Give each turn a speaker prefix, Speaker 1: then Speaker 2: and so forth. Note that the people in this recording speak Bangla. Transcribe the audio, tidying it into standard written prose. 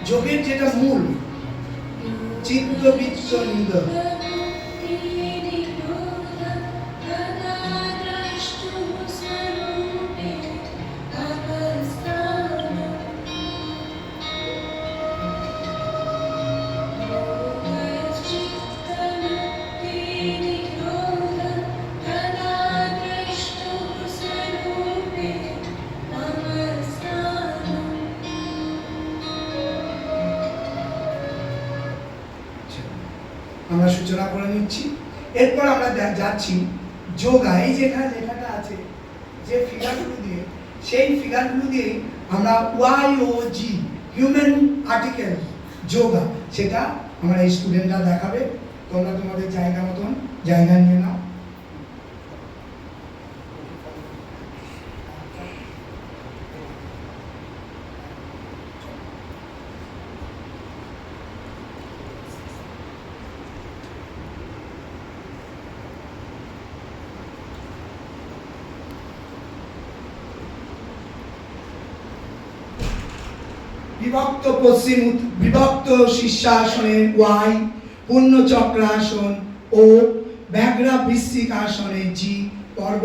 Speaker 1: যোগের যেটা মূল চিত্তবৃত্ত নিরোধ, আমরা সূচনা করে নিচ্ছি। এরপর আমরা যাচ্ছি যোগা। এই যেখানে লেখাটা আছে যে ফিগারগুলো দিয়ে, সেই ফিগারগুলো দিয়ে আমরা YOG হিউম্যান আর্টিকেল যোগা, সেটা আমরা এই স্টুডেন্টরা দেখাবে। তোমরা তোমাদের জায়গা মতন জায়গা নিয়ে নাও। বিভক্ত পশ্চিম বিভক্ত শীর্ষাসনে Y, পূর্ণ চক্রাসন O, ব্যাঘ্রা বৃশ্চিক আসনে G, পর্ব